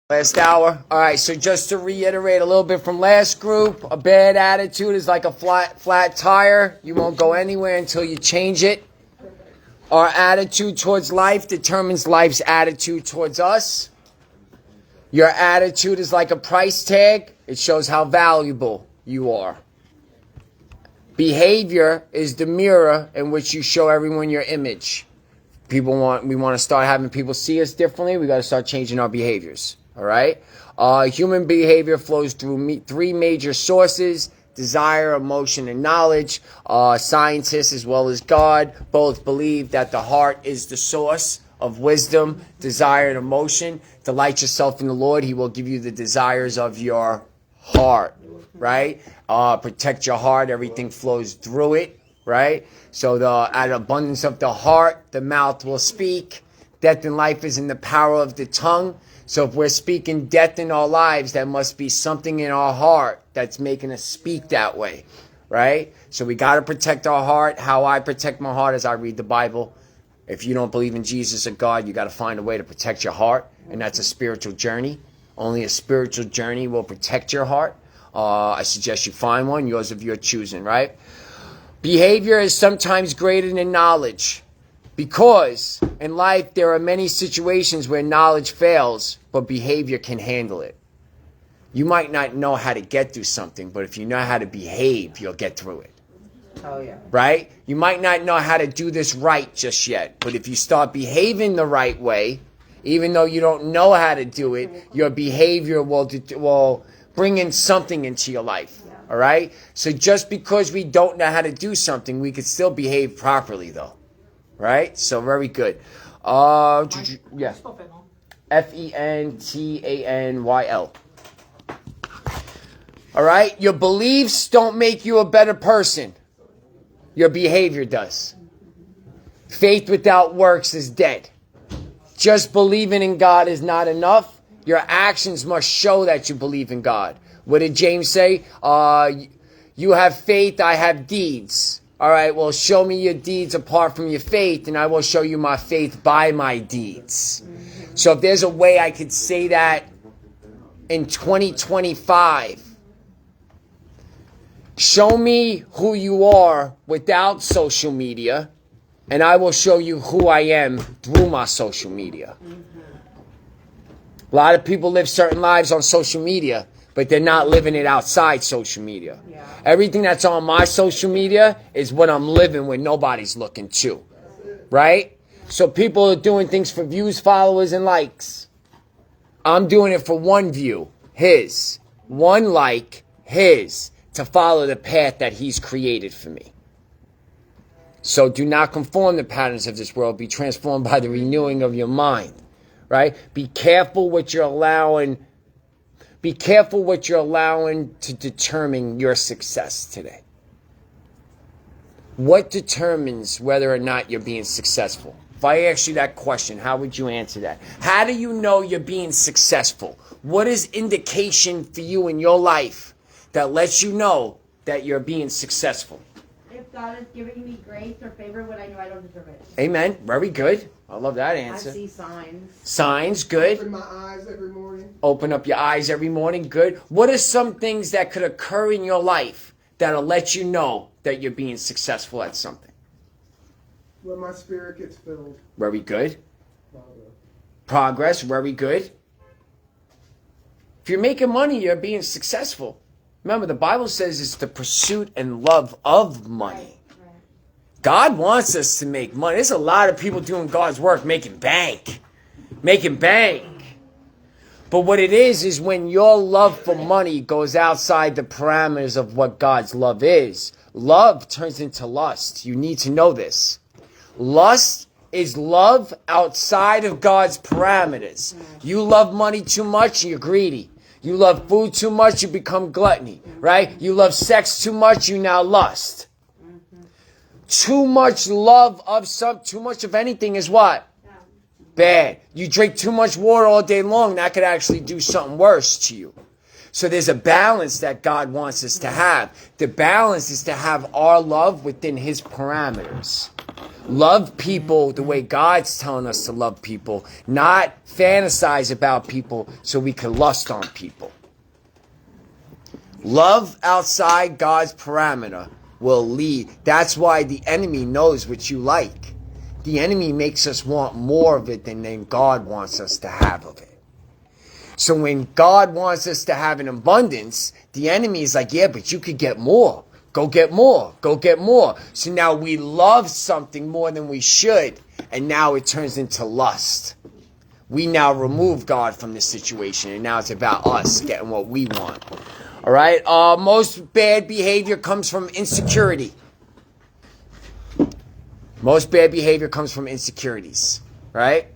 Last hour. All right, so just to reiterate a little bit from last group, a bad attitude is like a flat tire. You won't go anywhere until you change it. Our attitude towards life determines life's attitude towards us. Your attitude is like a price tag. It shows how valuable you are. Behavior is the mirror in which you show everyone your image. We want to start having people see us differently. We got to start changing our behaviors. All right. Human behavior flows through three major sources: desire, emotion, and knowledge. Scientists, as well as God, both believe that the heart is the source of wisdom, desire, and emotion. Delight yourself in the Lord. He will give you the desires of your heart. Right. Protect your heart. Everything flows through it. Right. So out of abundance of the heart, the mouth will speak. Death and life is in the power of the tongue. So if we're speaking death in our lives, that must be something in our heart that's making us speak that way, right? So we got to protect our heart. How I protect my heart is I read the Bible. If you don't believe in Jesus or God, you got to find a way to protect your heart, and that's a spiritual journey. Only a spiritual journey will protect your heart. I suggest you find one, yours of your choosing, right? Behavior is sometimes greater than knowledge. Because in life, there are many situations where knowledge fails, but behavior can handle it. You might not know how to get through something, but if you know how to behave, you'll get through it. Oh, yeah. Right? You might not know how to do this right just yet, but if you start behaving the right way, even though you don't know how to do it, your behavior will bring in something into your life. All right? So just because we don't know how to do something, we could still behave properly, though. Right? So very good. Yeah. Fentanyl. All right? Your beliefs don't make you a better person. Your behavior does. Faith without works is dead. Just believing in God is not enough. Your actions must show that you believe in God. What did James say? You have faith, I have deeds. All right, well, show me your deeds apart from your faith, and I will show you my faith by my deeds. So if there's a way I could say that in 2025, show me who you are without social media, and I will show you who I am through my social media. A lot of people live certain lives on social media, but they're not living it outside social media. Yeah. Everything that's on my social media is what I'm living when nobody's looking to. Right? So people are doing things for views, followers, and likes. I'm doing it for one view, his. One like, his. To follow the path that he's created for me. So do not conform to the patterns of this world. Be transformed by the renewing of your mind. Right? Be careful what you're allowing. Be careful what you're allowing to determine your success today. What determines whether or not you're being successful? If I ask you that question, how would you answer that? How do you know you're being successful? What is indication for you in your life that lets you know that you're being successful? If God is giving me grace or favor when I know I don't deserve it. Amen. Very good. I love that answer. I see signs. Signs, good. Open my eyes every morning. Open up your eyes every morning, good. What are some things that could occur in your life that'll let you know that you're being successful at something? When my spirit gets filled. Very good. Progress, very good. If you're making money, you're being successful. Remember, the Bible says it's the pursuit and love of money. God wants us to make money. There's a lot of people doing God's work making bank. Making bank. But what it is when your love for money goes outside the parameters of what God's love is. Love turns into lust. You need to know this. Lust is love outside of God's parameters. You love money too much, you're greedy. You love food too much, you become gluttony, right? You love sex too much, you now lust. Too much love of too much of anything is what? Bad. You drink too much water all day long, that could actually do something worse to you. So there's a balance that God wants us to have. The balance is to have our love within his parameters. Love people the way God's telling us to love people, not fantasize about people so we can lust on people. Love outside God's parameter will lead. That's why the enemy knows what you like. The enemy makes us want more of it than God wants us to have of it. So when God wants us to have an abundance, the enemy is like, yeah, but you could get more. Go get more. Go get more. So now we love something more than we should, and now it turns into lust. We now remove God from the situation, and now it's about us getting what we want. All right? Most bad behavior comes from insecurity. Most bad behavior comes from insecurities. Right?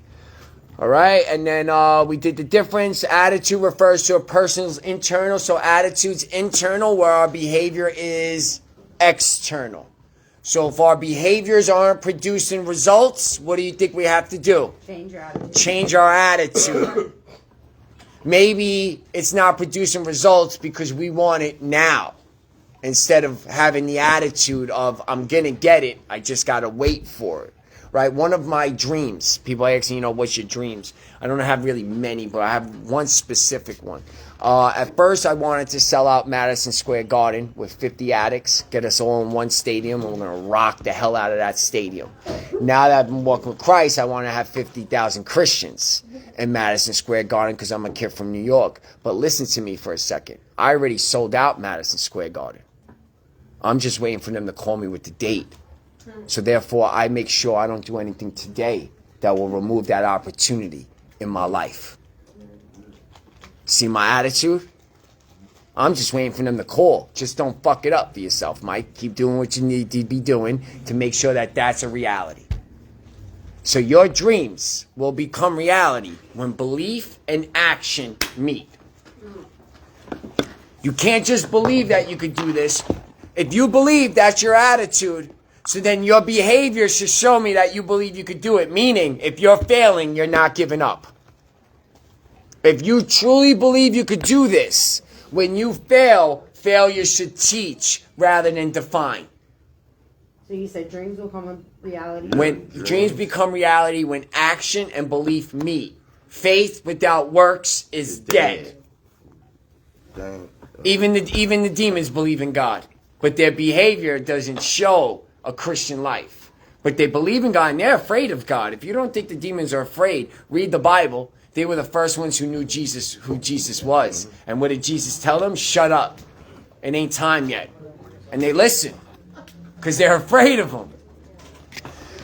All right? And then we did the difference. Attitude refers to a person's internal. So attitude's internal, where our behavior is external. So if our behaviors aren't producing results, what do you think we have to do? Change your attitude. Change our attitude. Maybe it's not producing results because we want it now, instead of having the attitude of, I'm going to get it, I just got to wait for it. Right? One of my dreams, people ask me, what's your dreams? I don't have really many, but I have one specific one. At first, I wanted to sell out Madison Square Garden with 50 addicts, get us all in one stadium, and we're going to rock the hell out of that stadium. Now that I've been walking with Christ, I want to have 50,000 Christians in Madison Square Garden because I'm a kid from New York. But listen to me for a second. I already sold out Madison Square Garden. I'm just waiting for them to call me with the date. So therefore, I make sure I don't do anything today that will remove that opportunity in my life. See my attitude? I'm just waiting for them to call. Just don't fuck it up for yourself, Mike. Keep doing what you need to be doing to make sure that that's a reality. So your dreams will become reality when belief and action meet. You can't just believe that you could do this. If you believe that's your attitude, so then your behavior should show me that you believe you could do it. Meaning, if you're failing, you're not giving up. If you truly believe you could do this, when you fail, failure should teach rather than define. So you said dreams will become reality? When dreams become reality, when action and belief meet. Faith without works is dead. Even the demons believe in God, but their behavior doesn't show a Christian life. But they believe in God and they're afraid of God. If you don't think the demons are afraid, read the Bible. They were the first ones who knew Jesus, who Jesus was. And what did Jesus tell them? Shut up. It ain't time yet. And they listen because they're afraid of him.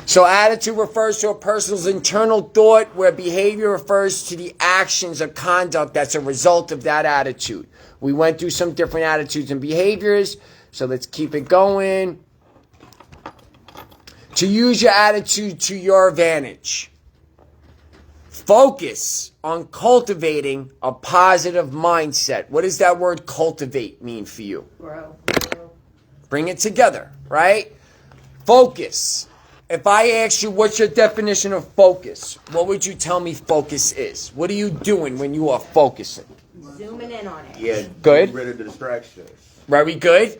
So attitude refers to a person's internal thought, where behavior refers to the actions or conduct that's a result of that attitude. We went through some different attitudes and behaviors, so let's keep it going. To use your attitude to your advantage. Focus on cultivating a positive mindset. What does that word cultivate mean for you? Grow. Bring it together, right? Focus. If I ask you what's your definition of focus, what would you tell me focus is? What are you doing when you are focusing? Zooming in on it. Yeah, Good. get rid of the distractions. Very good.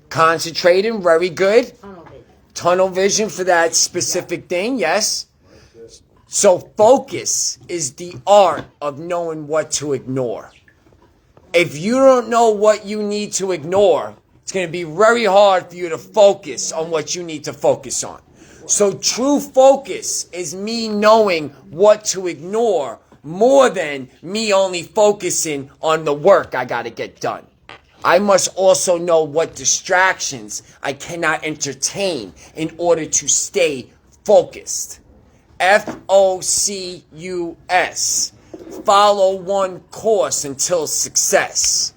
Concentrating. Very good. Tunnel vision. Tunnel vision for that specific thing, yes. So focus is the art of knowing what to ignore. If you don't know what you need to ignore, it's going to be very hard for you to focus on what you need to focus on. So true focus is me knowing what to ignore more than me only focusing on the work I got to get done. I must also know what distractions I cannot entertain in order to stay focused. Focus. Follow one course until success.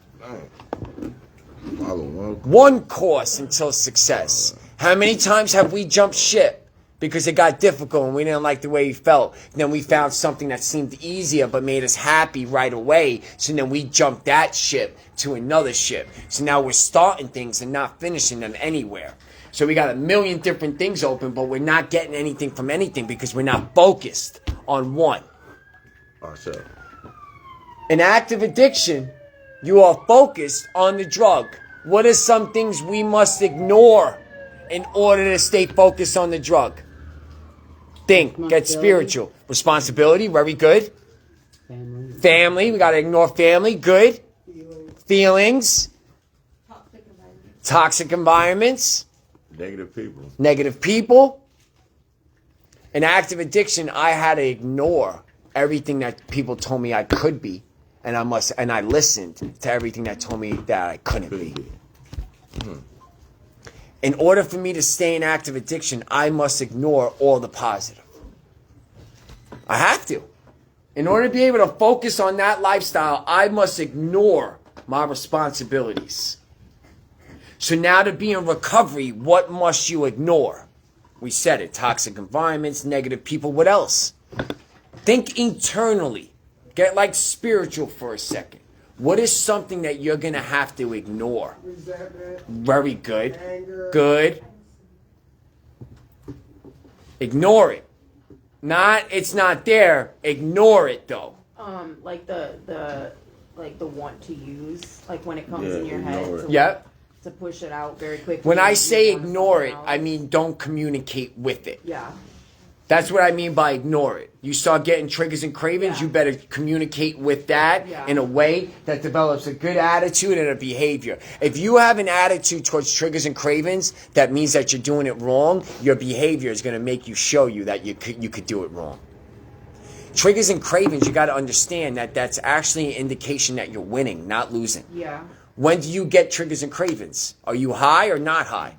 Follow One course until success. How many times have we jumped ship because it got difficult and we didn't like the way we felt? And then we found something that seemed easier but made us happy right away. So then we jumped that ship to another ship. So now we're starting things and not finishing them anywhere. So we got a million different things open, but we're not getting anything from anything because we're not focused on one. ourselves. An active addiction, you are focused on the drug. What are some things we must ignore in order to stay focused on the drug? Think, get spiritual. Responsibility, very good. Family, we got to ignore family, good. Feelings. Toxic environments. Negative people. An active addiction, I had to ignore everything that people told me I could be, and I listened to everything that told me that I couldn't be. In order for me to stay in active addiction, I must ignore all the positive. I have to. In order to be able to focus on that lifestyle, I must ignore my responsibilities. So now to be in recovery, what must you ignore? We said it, toxic environments, negative people, what else? Think internally. Get like spiritual for a second. What is something that you're going to have to ignore? Resentment. Very good. Anger. Good. Ignore it. It's not there. Ignore it though. Like the want to use, like when it comes in your head. Yep. To push it out very quickly. When I say ignore it, I mean don't communicate with it. Yeah. That's what I mean by ignore it. You start getting triggers and cravings, you better communicate with that in a way that develops a good attitude and a behavior. If you have an attitude towards triggers and cravings, that means that you're doing it wrong. Your behavior is going to make you show you that you could do it wrong. Triggers and cravings, you got to understand that that's actually an indication that you're winning, not losing. Yeah. When do you get triggers and cravings? Are you high or not high?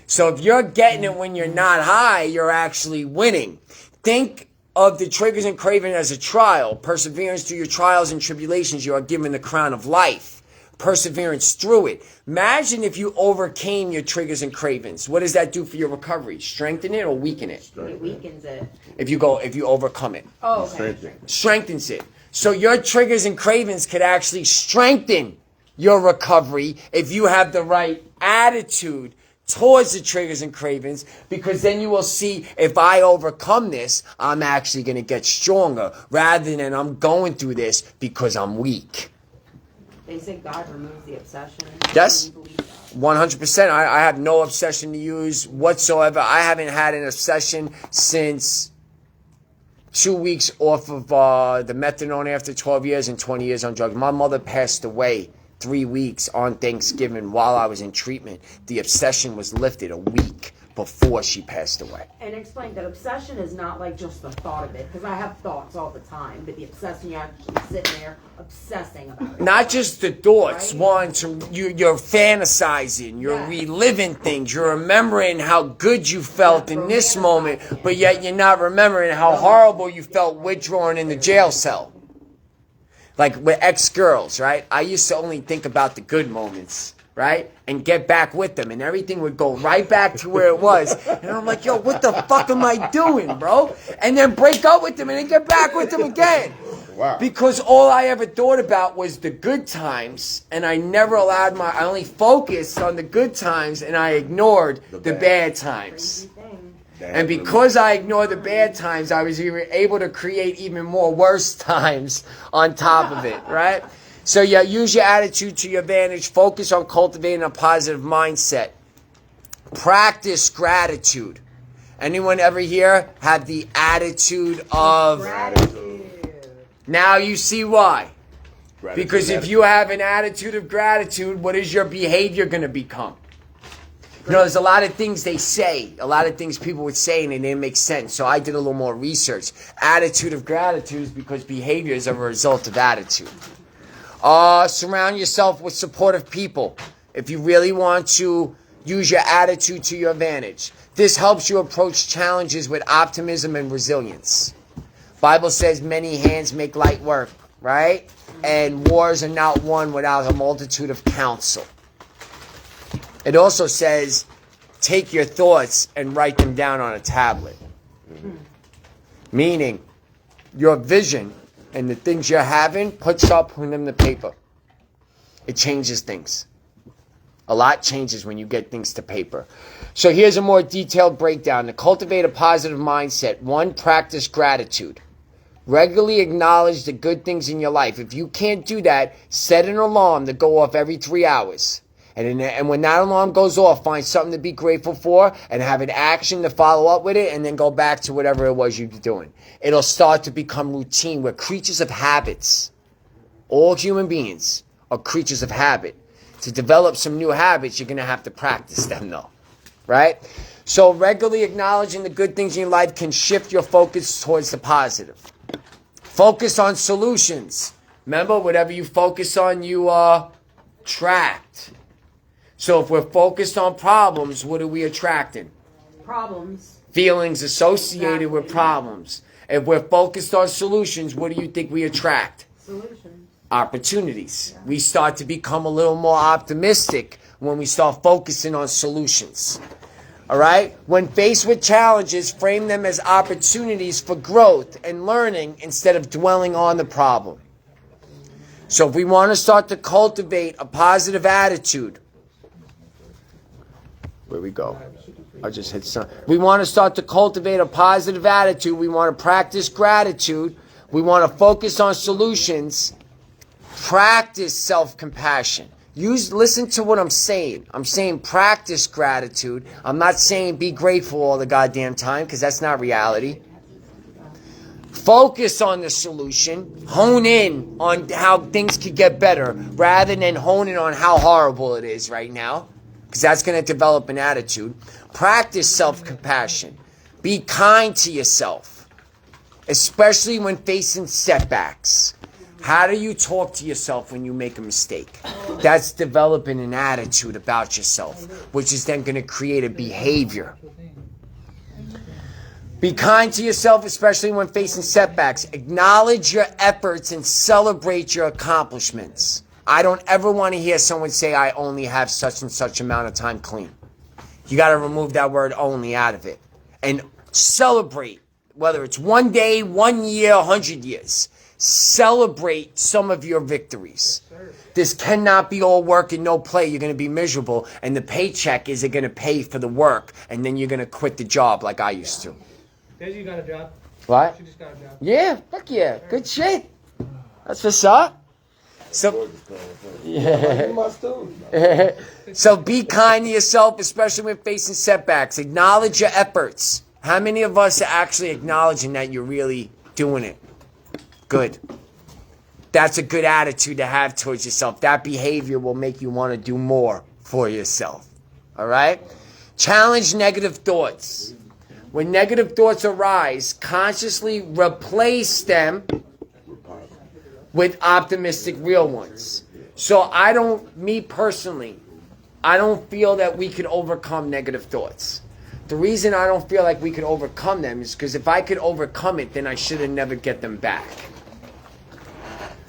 So if you're getting it when you're not high, you're actually winning. Think of the triggers and cravings as a trial. Perseverance through your trials and tribulations, you are given the crown of life. Perseverance through it. Imagine if you overcame your triggers and cravings. What does that do for your recovery? Strengthen it or weaken it? It weakens it. If you overcome it. Oh, okay. Strengthens it. So your triggers and cravings could actually strengthen your recovery if you have the right attitude towards the triggers and cravings, because then you will see, if I overcome this, I'm actually going to get stronger rather than I'm going through this because I'm weak. They say God removes the obsession. Yes, 100%. I have no obsession to use whatsoever. I haven't had an obsession since 2 weeks off of the methadone after 12 years and 20 years on drugs. My mother passed away 3 weeks on Thanksgiving while I was in treatment. The obsession was lifted a week before she passed away. And explain that obsession is not like just the thought of it, because I have thoughts all the time, but the obsession, you're actually sitting there obsessing about it. Not just the thoughts, right? You're fantasizing, you're reliving things, you're remembering how good you felt in this moment, but yet you're not remembering how horrible you felt withdrawing in the jail cell. Like with ex-girls, right? I used to only think about the good moments, right? And get back with them, and everything would go right back to where it was. And I'm like, yo, what the fuck am I doing, bro? And then break up with them and then get back with them again. Wow. Because all I ever thought about was the good times, and I never allowed I only focused on the good times, and I ignored the bad times. And because I ignored the bad times, I was able to create even more worse times on top of it, right? So yeah, use your attitude to your advantage. Focus on cultivating a positive mindset. Practice gratitude. Anyone ever here have the attitude of Gratitude? Now you see why. Gratitude. Because if you have an attitude of gratitude, what is your behavior going to become? You know, there's a lot of things they say, a lot of things people would say, and it didn't make sense. So I did a little more research. Attitude of gratitude is because behaviors are a result of attitude. Surround yourself with supportive people if you really want to use your attitude to your advantage. This helps you approach challenges with optimism and resilience. Bible says many hands make light work, right? And wars are not won without a multitude of counsel. It also says, take your thoughts and write them down on a tablet. Meaning, your vision and the things you're having, put them in the paper. It changes things. A lot changes when you get things to paper. So here's a more detailed breakdown. To cultivate a positive mindset, 1, practice gratitude. Regularly acknowledge the good things in your life. If you can't do that, set an alarm to go off every 3 hours. And when that alarm goes off, find something to be grateful for and have an action to follow up with it, and then go back to whatever it was you were doing. It'll start to become routine. We're creatures of habits. All human beings are creatures of habit. To develop some new habits, you're going to have to practice them, though. Right? So regularly acknowledging the good things in your life can shift your focus towards the positive. Focus on solutions. Remember, whatever you focus on, you attract. So if we're focused on problems, what are we attracting? Problems. Feelings associated with problems. If we're focused on solutions, what do you think we attract? Solutions. Opportunities. Yeah. We start to become a little more optimistic when we start focusing on solutions. All right? When faced with challenges, frame them as opportunities for growth and learning instead of dwelling on the problem. So if we want to start to cultivate a positive attitude, where we go? I just hit some. We want to start to cultivate a positive attitude. We want to practice gratitude. We want to focus on solutions. Practice self-compassion. Listen to what I'm saying. I'm saying practice gratitude. I'm not saying be grateful all the goddamn time, because that's not reality. Focus on the solution. Hone in on how things could get better rather than honing on how horrible it is right now, because that's going to develop an attitude. Practice self-compassion. Be kind to yourself, especially when facing setbacks. How do you talk to yourself when you make a mistake? That's developing an attitude about yourself, which is then going to create a behavior. Be kind to yourself, especially when facing setbacks. Acknowledge your efforts and celebrate your accomplishments. I don't ever want to hear someone say, I only have such and such amount of time clean. You got to remove that word only out of it. And celebrate, whether it's 1 day, 1 year, 100 years. Celebrate some of your victories. This cannot be all work and no play. You're going to be miserable. And the paycheck isn't going to pay for the work. And then you're going to quit the job like I used to. You got a job. What? She just got a job. Yeah, fuck yeah. Good shit. That's what's up. So, yeah. So be kind to yourself, especially when facing setbacks. Acknowledge your efforts. How many of us are actually acknowledging that you're really doing it? Good. That's a good attitude to have towards yourself. That behavior will make you want to do more for yourself. All right? Challenge negative thoughts. When negative thoughts arise, consciously replace them with optimistic real ones. So me personally, I don't feel that we can overcome negative thoughts. The reason I don't feel like we can overcome them is because if I could overcome it, then I should have never get them back.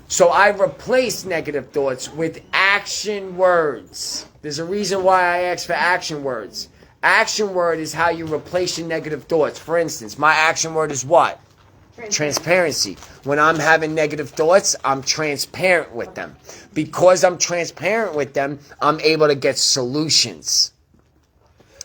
So I replace negative thoughts with action words. There's a reason why I ask for action words. Action word is how you replace your negative thoughts. For instance, my action word is what? Transparency. When I'm having negative thoughts, I'm transparent with them. Because I'm transparent with them, I'm able to get solutions.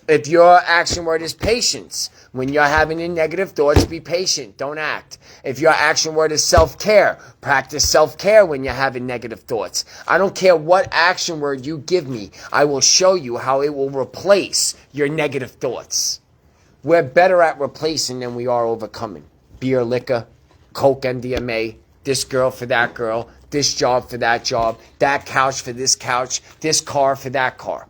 If your action word is patience, when you're having your negative thoughts, be patient. Don't act. If your action word is self-care, practice self-care when you're having negative thoughts. I don't care what action word you give me. I will show you how it will replace your negative thoughts. We're better at replacing than we are overcoming. Beer, liquor, coke, MDMA, this girl for that girl, this job for that job, that couch for this couch, this car for that car.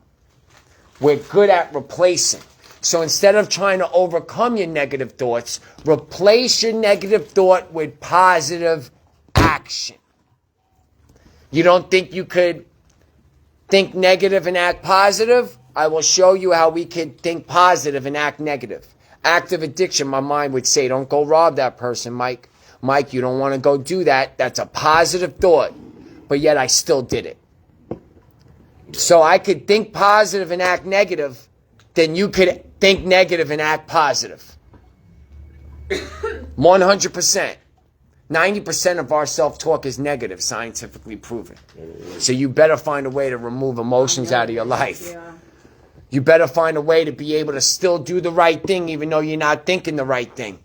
We're good at replacing. So instead of trying to overcome your negative thoughts, replace your negative thought with positive action. You don't think you could think negative and act positive? I will show you how we could think positive and act negative. Active addiction, my mind would say, don't go rob that person, Mike. Mike, you don't want to go do that. That's a positive thought. But yet I still did it. So I could think positive and act negative, then you could think negative and act positive. 100%. 90% of our self-talk is negative, scientifically proven. So you better find a way to remove emotions out of your life. You better find a way to be able to still do the right thing even though you're not thinking the right thing.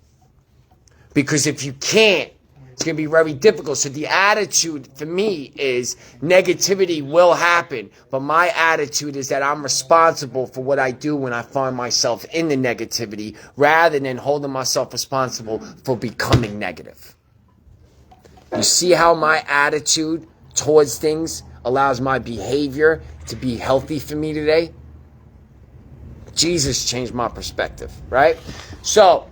Because if you can't, It's going to be very difficult. So the attitude for me is negativity will happen. But my attitude is that I'm responsible for what I do when I find myself in the negativity rather than holding myself responsible for becoming negative. You see how my attitude towards things allows my behavior to be healthy for me today? Jesus changed my perspective, right? So,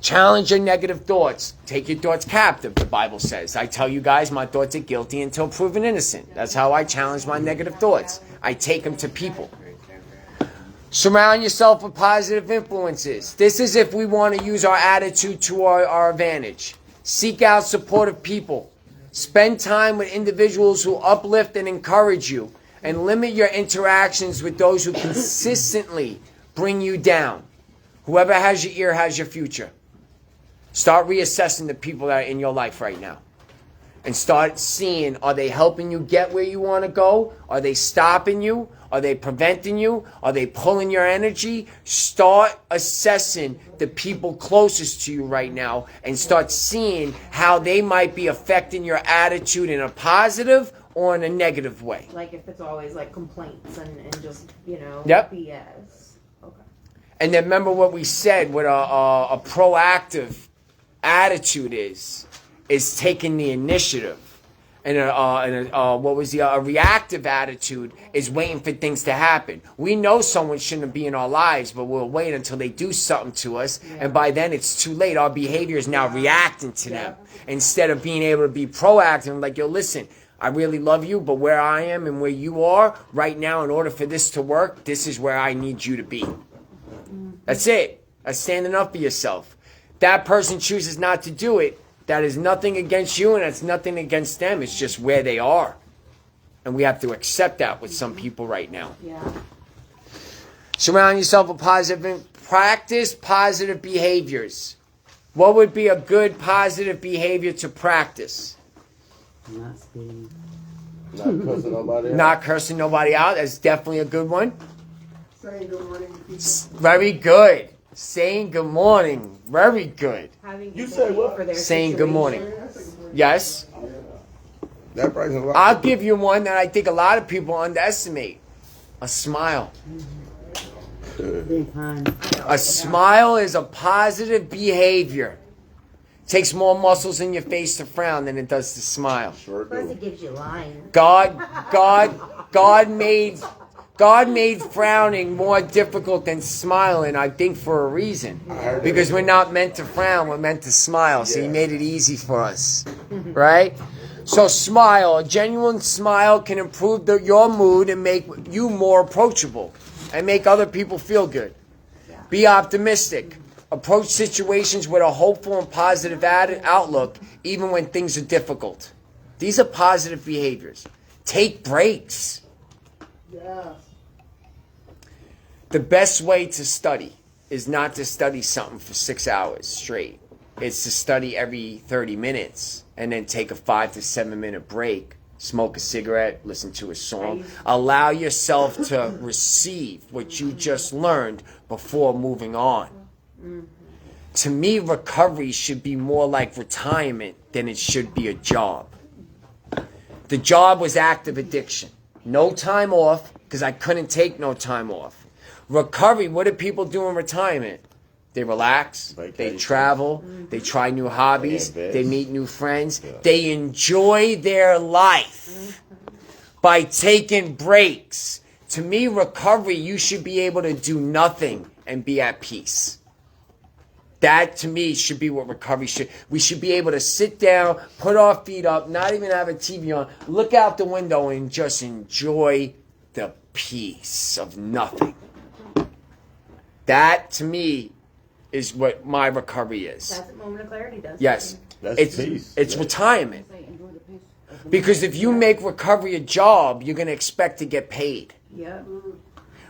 challenge your negative thoughts. Take your thoughts captive, the Bible says. I tell you guys, my thoughts are guilty until proven innocent. That's how I challenge my negative thoughts. I take them to people. Surround yourself with positive influences. This is if we want to use our attitude to our advantage. Seek out supportive people. Spend time with individuals who uplift and encourage you. And limit your interactions with those who consistently bring you down. Whoever has your ear has your future. Start reassessing the people that are in your life right now. And start seeing, are they helping you get where you want to go? Are they stopping you? Are they preventing you? Are they pulling your energy? Start assessing the people closest to you right now and start seeing how they might be affecting your attitude in a positive or in a negative way. Like if it's always like complaints and just, Yep. BS. Okay. And then remember what we said, what a proactive attitude is taking the initiative. And a reactive attitude is waiting for things to happen. We know someone shouldn't be in our lives, but we'll wait until they do something to us. Yeah. And by then it's too late. Our behavior is now reacting to them. Instead of being able to be proactive, like, yo, listen, I really love you, but where I am and where you are right now, in order for this to work, this is where I need you to be. That's it. That's standing up for yourself. That person chooses not to do it. That is nothing against you, and it's nothing against them. It's just where they are. And we have to accept that with some people right now. Yeah. Surround yourself with positive, practice positive behaviors. What would be a good positive behavior to practice? Not speeding. Not cussing nobody out. Not cursing nobody out. That's definitely a good one. Saying good morning to people. Very good. Saying good morning. Very good. Having You say what? for their Saying good morning. situation. Yes. That brings a lot. I'll give you one that I think a lot of people underestimate. A smile. Big time. A smile is a positive behavior. Takes more muscles in your face to frown than it does to smile. Sure Plus do. it gives you lines. God made frowning more difficult than smiling, I think, for a reason. Because we're not meant to frown, we're meant to smile. So he made it easy for us. Right? So smile. A genuine smile can improve your mood and make you more approachable. And make other people feel good. Be optimistic. Approach situations with a hopeful and positive outlook, even when things are difficult. These are positive behaviors. Take breaks. Yes. The best way to study is not to study something for 6 hours straight. It's to study every 30 minutes and then take a 5 to 7 minute break, smoke a cigarette, listen to a song. Allow yourself to receive what you just learned before moving on. To me, recovery should be more like retirement than it should be a job. The job was active addiction. No time off, because I couldn't take no time off. Recovery, what do people do in retirement? They relax, they travel, they try new hobbies, they meet new friends, they enjoy their life by taking breaks. To me, recovery, you should be able to do nothing and be at peace. That, to me, should be what recovery should. We should be able to sit down, put our feet up, not even have a TV on, look out the window and just enjoy the peace of nothing. That, to me, is what my recovery is. That's a moment of clarity, does. Yes. That's peace. It's retirement. Because if you make recovery a job, you're going to expect to get paid. Yeah.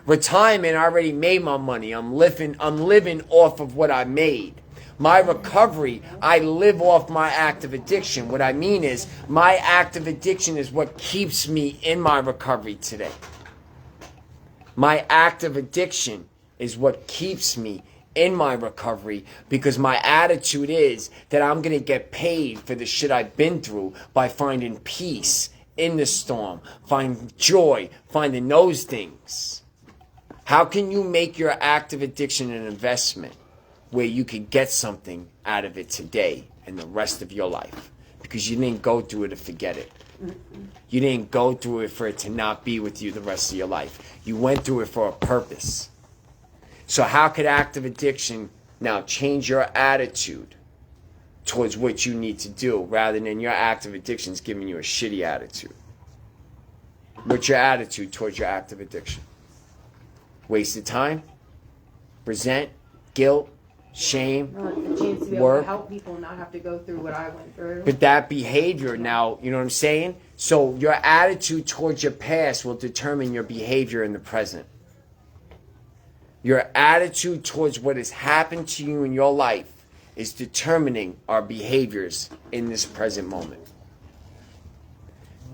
Retirement, I already made my money. I'm living off of what I made. My recovery, I live off my active addiction. What I mean is, my active addiction is what keeps me in my recovery today. My active addiction is what keeps me in my recovery because my attitude is that I'm going to get paid for the shit I've been through by finding peace in the storm, finding joy, finding those things. How can you make your active addiction an investment where you can get something out of it today and the rest of your life? Because you didn't go through it to forget it. You didn't go through it for it to not be with you the rest of your life. You went through it for a purpose. So how could active addiction now change your attitude towards what you need to do rather than your active addictions giving you a shitty attitude? What's your attitude towards your active addiction? Wasted time? Resent? Guilt? Shame? No, it's a chance to be able Work? to help people and not have to go through what I went through. But that behavior now, you know what I'm saying? So your attitude towards your past will determine your behavior in the present. Your attitude towards what has happened to you in your life is determining our behaviors in this present moment.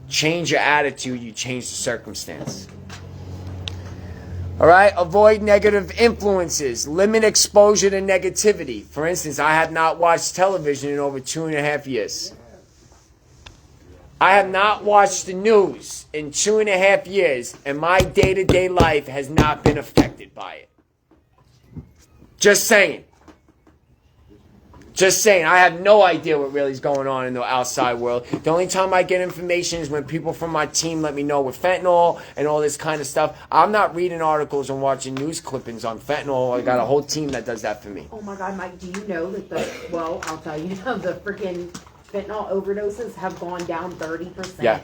Change your attitude, you change the circumstance. All right, avoid negative influences. Limit exposure to negativity. For instance, I have not watched television in over 2.5 years. I have not watched the news in 2.5 years, and my day-to-day life has not been affected by it. Just saying. Just saying. I have no idea what really is going on in the outside world. The only time I get information is when people from my team let me know with fentanyl and all this kind of stuff. I'm not reading articles and watching news clippings on fentanyl. I got a whole team that does that for me. Oh my God, Mike, do you know that I'll tell you, the freaking fentanyl overdoses have gone down 30% Yeah.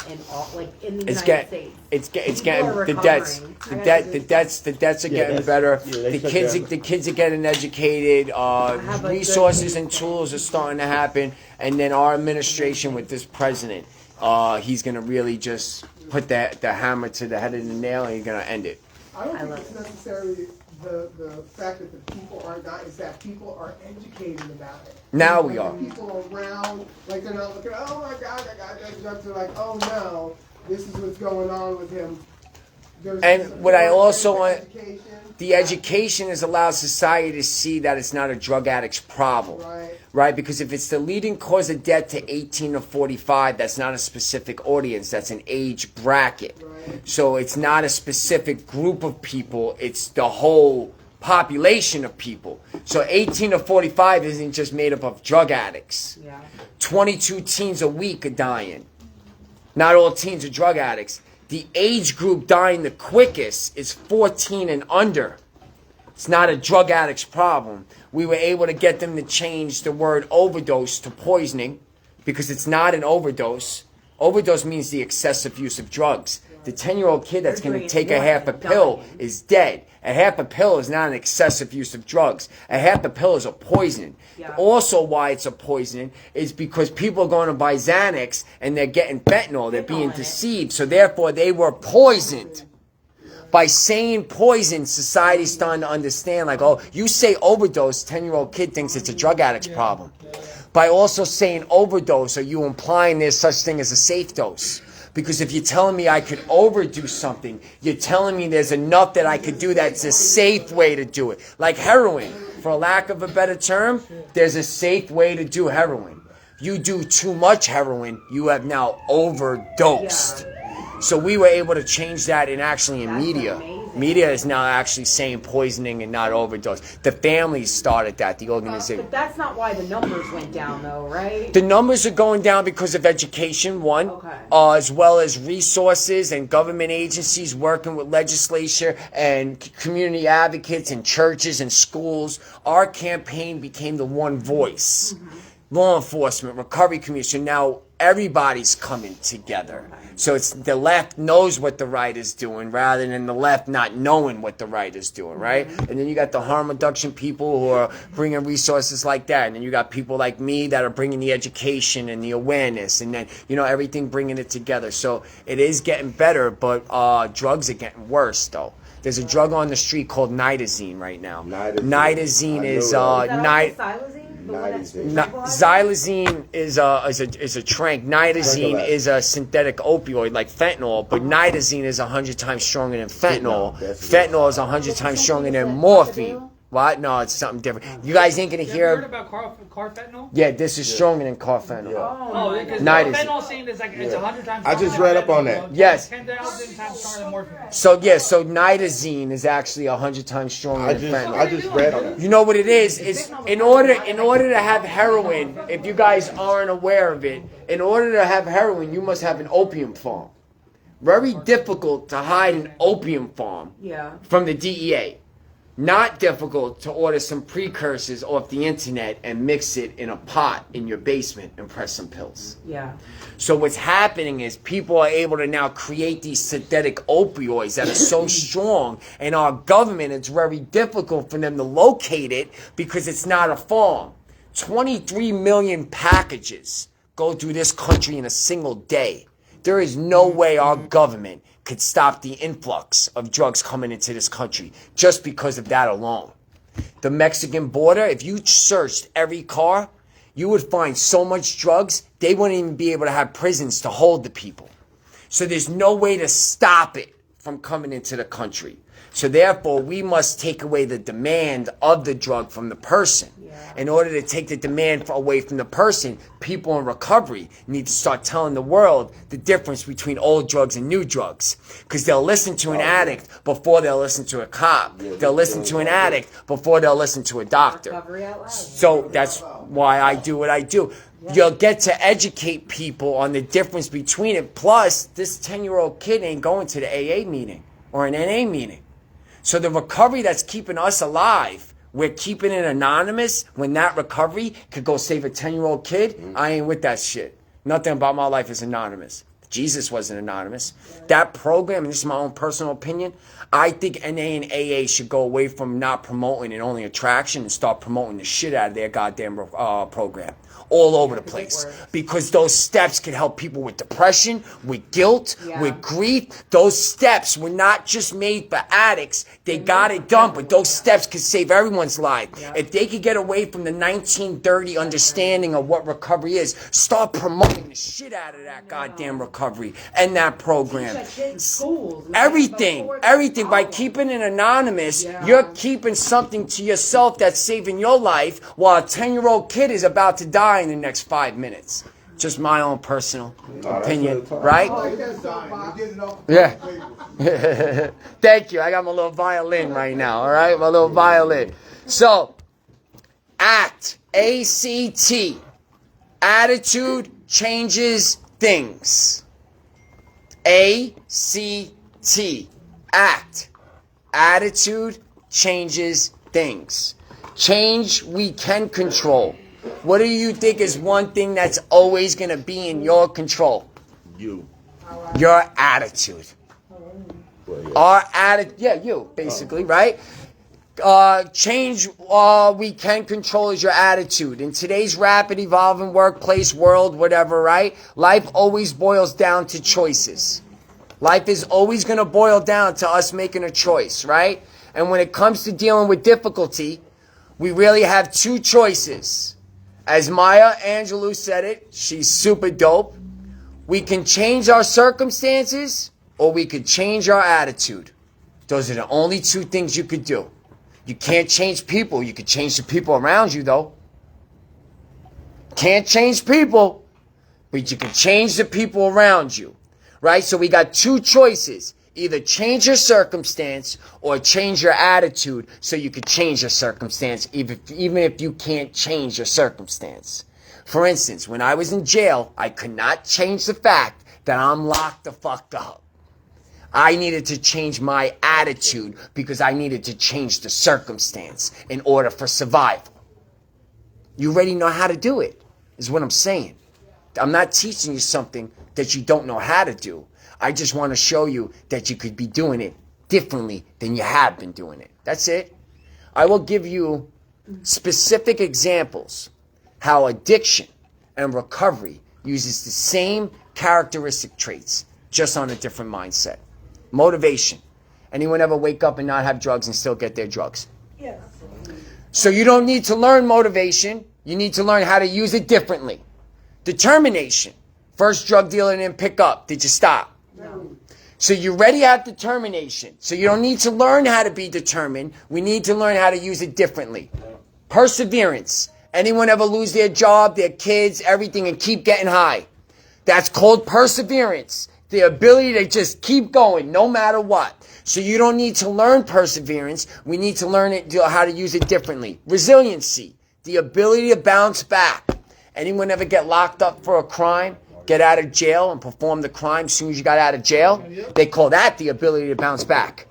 in the United States. It's getting People are the deaths. recovering. The deaths are getting that's- better. yeah, they The shut down. kids are getting educated. have a Resources good- and tools are starting to happen. And then our administration with this president, he's gonna really just put the hammer to the head of the nail, and he's gonna end it. I don't think love it's necessarily the fact that the people are not, is that people are educated about it. Now Like, we the are. people around, like they're not looking, oh my God, I got that drugs. They're like, oh no, this is what's going on with him. There's And what I support, also there's want- education. The education has allowed society to see that it's not a drug addict's problem. Right? Because if it's the leading cause of death to 18 to 45, that's not a specific audience. That's an age bracket. Right. So it's not a specific group of people. It's the whole population of people. So 18 to 45 isn't just made up of drug addicts. Yeah. 22 teens a week are dying. Not all teens are drug addicts. The age group dying the quickest is 14 and under. It's not a drug addict's problem. We were able to get them to change the word overdose to poisoning because it's not an overdose. Overdose means the excessive use of drugs. The 10-year-old kid that's going to take a half a pill is dead. A half a pill is not an excessive use of drugs. A half a pill is a poison. Yeah. Also, why it's a poison is because people are going to buy Xanax and they're getting fentanyl. They're being Fentanyl in it. deceived. So therefore, they were poisoned. By saying poison, society's starting to understand, like, oh, you say overdose, 10-year-old kid thinks it's a drug addict's problem. By also saying overdose, are you implying there's such thing as a safe dose? Because if you're telling me I could overdo something, you're telling me there's enough that I could do that's a safe way to do it. Like heroin, for lack of a better term, there's a safe way to do heroin. You do too much heroin, you have now overdosed. So we were able to change that in actually in That's media. amazing. Media is now actually saying poisoning and not overdose. The families started that, the organization. But that's not why the numbers went down, though, right? The numbers are going down because of education, one, Okay. as well as resources and government agencies working with legislature and community advocates and churches and schools. Our campaign became the one voice. Law enforcement, recovery community. So now everybody's coming together. So it's the left knows what the right is doing rather than the left not knowing what the right is doing, right? And then you got the harm reduction people who are bringing resources like that. And then you got people like me that are bringing the education and the awareness and then, everything bringing it together. So it is getting better, but drugs are getting worse, though. There's a drug on the street called nitazene right now. Nitazene is Is that also nit. xylazine? The one that's Nitazene. tranquilizing? Xylazine is a trank. Nitazene Tranquilizer. is a synthetic opioid like fentanyl, but nitazene is 100 times stronger than fentanyl. That's Fentanyl is 100 times stronger than morphine. What? No, it's something different. You guys ain't gonna You ever heard hear. about carfentanil? Yeah, this is stronger than carfentanil. Yeah. Oh, because Nitazene. carfentanil saying is like it's 100 times. I just stronger read than up on fentanyl, that. bro. Yes. 10,000 times stronger than morphine. So yeah, so nitazene is actually 100 times stronger I than fentanyl. just read on that. You know what it is? It's in order to have heroin. If you guys aren't aware of it, in order to have heroin, you must have an opium farm. Very difficult to hide an opium farm Yeah. from the DEA. Not difficult to order some precursors off the internet and mix it in a pot in your basement and press some pills. Yeah. So what's happening is people are able to now create these synthetic opioids that are so strong, and our government, it's very difficult for them to locate it because it's not a farm. 23 million packages go through this country in a single day. There is no way our government could stop the influx of drugs coming into this country just because of that alone. The Mexican border, if you searched every car, you would find so much drugs, they wouldn't even be able to have prisons to hold the people. So there's no way to stop it from coming into the country. So therefore, we must take away the demand of the drug from the person. In order to take the demand away from the person, people in recovery need to start telling the world the difference between old drugs and new drugs. Because they'll listen to an addict before they'll listen to a cop. They'll listen to an addict before they'll listen to a doctor. Recovery out loud. So that's why I do what I do. You'll get to educate people on the difference between it. Plus, this 10-year-old kid ain't going to the AA meeting or an NA meeting. So the recovery that's keeping us alive, we're keeping it anonymous when that recovery could go save a 10-year-old kid. I ain't with that shit. Nothing about my life is anonymous. Jesus wasn't anonymous. That program, and this is my own personal opinion, I think NA and AA should go away from not promoting and only attraction and start promoting the shit out of their goddamn program. All over the place. Because those steps can help people with depression, with guilt, with grief. Those steps were not just made for addicts. They got it done, but those steps could save everyone's life. If they could get away from the 1930 understanding of what recovery is, start promoting the shit out of that goddamn recovery and that program. Everything. By keeping it anonymous, you're keeping something to yourself that's saving your life while a 10-year-old kid is about to die in the next 5 minutes. Just my own personal opinion, right? Yeah. Thank you. I got my little violin right now, all right? My little violin. So, ACT, A-C-T, attitude changes things. A-C-T, ACT, attitude changes things. Change we can control. What do you think is one thing that's always going to be in your control? You. Your attitude. Our attitude, yeah, you, basically, right? Change we can control is your attitude. In today's rapid evolving workplace world, whatever, right? Life always boils down to choices. Life is always going to boil down to us making a choice, right? And when it comes to dealing with difficulty, we really have two choices. As Maya Angelou said it, she's super dope. We can change our circumstances or we could change our attitude. Those are the only two things you could do. You can't change people. You could change the people around you, though. Can't change people, but you can change the people around you, right? So we got two choices. Either change your circumstance or change your attitude so you could change your circumstance, even if you can't change your circumstance. For instance, when I was in jail, I could not change the fact that I'm locked the fuck up. I needed to change my attitude because I needed to change the circumstance in order for survival. You already know how to do it, is what I'm saying. I'm not teaching you something that you don't know how to do. I just want to show you that you could be doing it differently than you have been doing it. That's it. I will give you specific examples how addiction and recovery uses the same characteristic traits, just on a different mindset. Motivation. Anyone ever wake up and not have drugs and still get their drugs? Yes. So you don't need to learn motivation. You need to learn how to use it differently. Determination. First drug dealer didn't pick up. Did you stop? No. So you already have determination. So you don't need to learn how to be determined. We need to learn how to use it differently. Perseverance. Anyone ever lose their job, their kids, everything, and keep getting high? That's called perseverance. The ability to just keep going no matter what. So you don't need to learn perseverance. We need to learn how to use it differently. Resiliency. The ability to bounce back. Anyone ever get locked up for a crime, get out of jail, and perform the crime as soon as you got out of jail? They call that the ability to bounce back.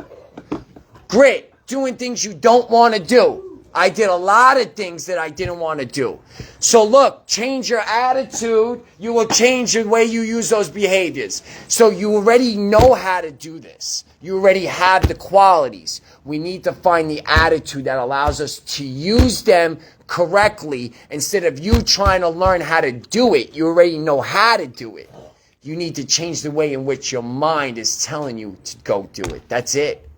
Grit. Doing things you don't want to do. I did a lot of things that I didn't want to do. So look, change your attitude. You will change the way you use those behaviors. So you already know how to do this. You already have the qualities. We need to find the attitude that allows us to use them correctly instead of you trying to learn how to do it. You already know how to do it. You need to change the way in which your mind is telling you to go do it. That's it.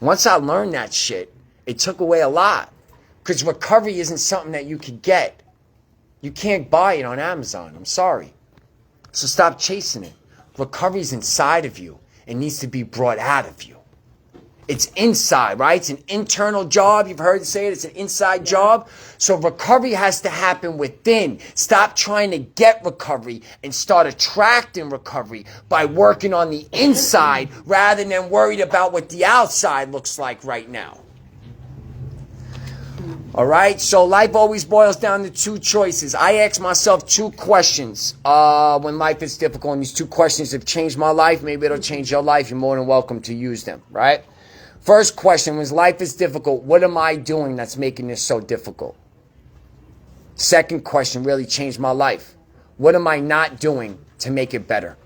Once I learned that shit, it took away a lot. Because recovery isn't something that you could get. You can't buy it on Amazon. I'm sorry. So stop chasing it. Recovery is inside of you. It needs to be brought out of you. It's inside, right? It's an internal job. You've heard it say it. It's an inside job. So recovery has to happen within. Stop trying to get recovery and start attracting recovery by working on the inside rather than worried about what the outside looks like right now. All right, so life always boils down to two choices. I ask myself two questions when life is difficult, and these two questions have changed my life. Maybe it'll change your life. You're more than welcome to use them, right? First question was, life is difficult. What am I doing that's making this so difficult? Second question really changed my life. What am I not doing to make it better?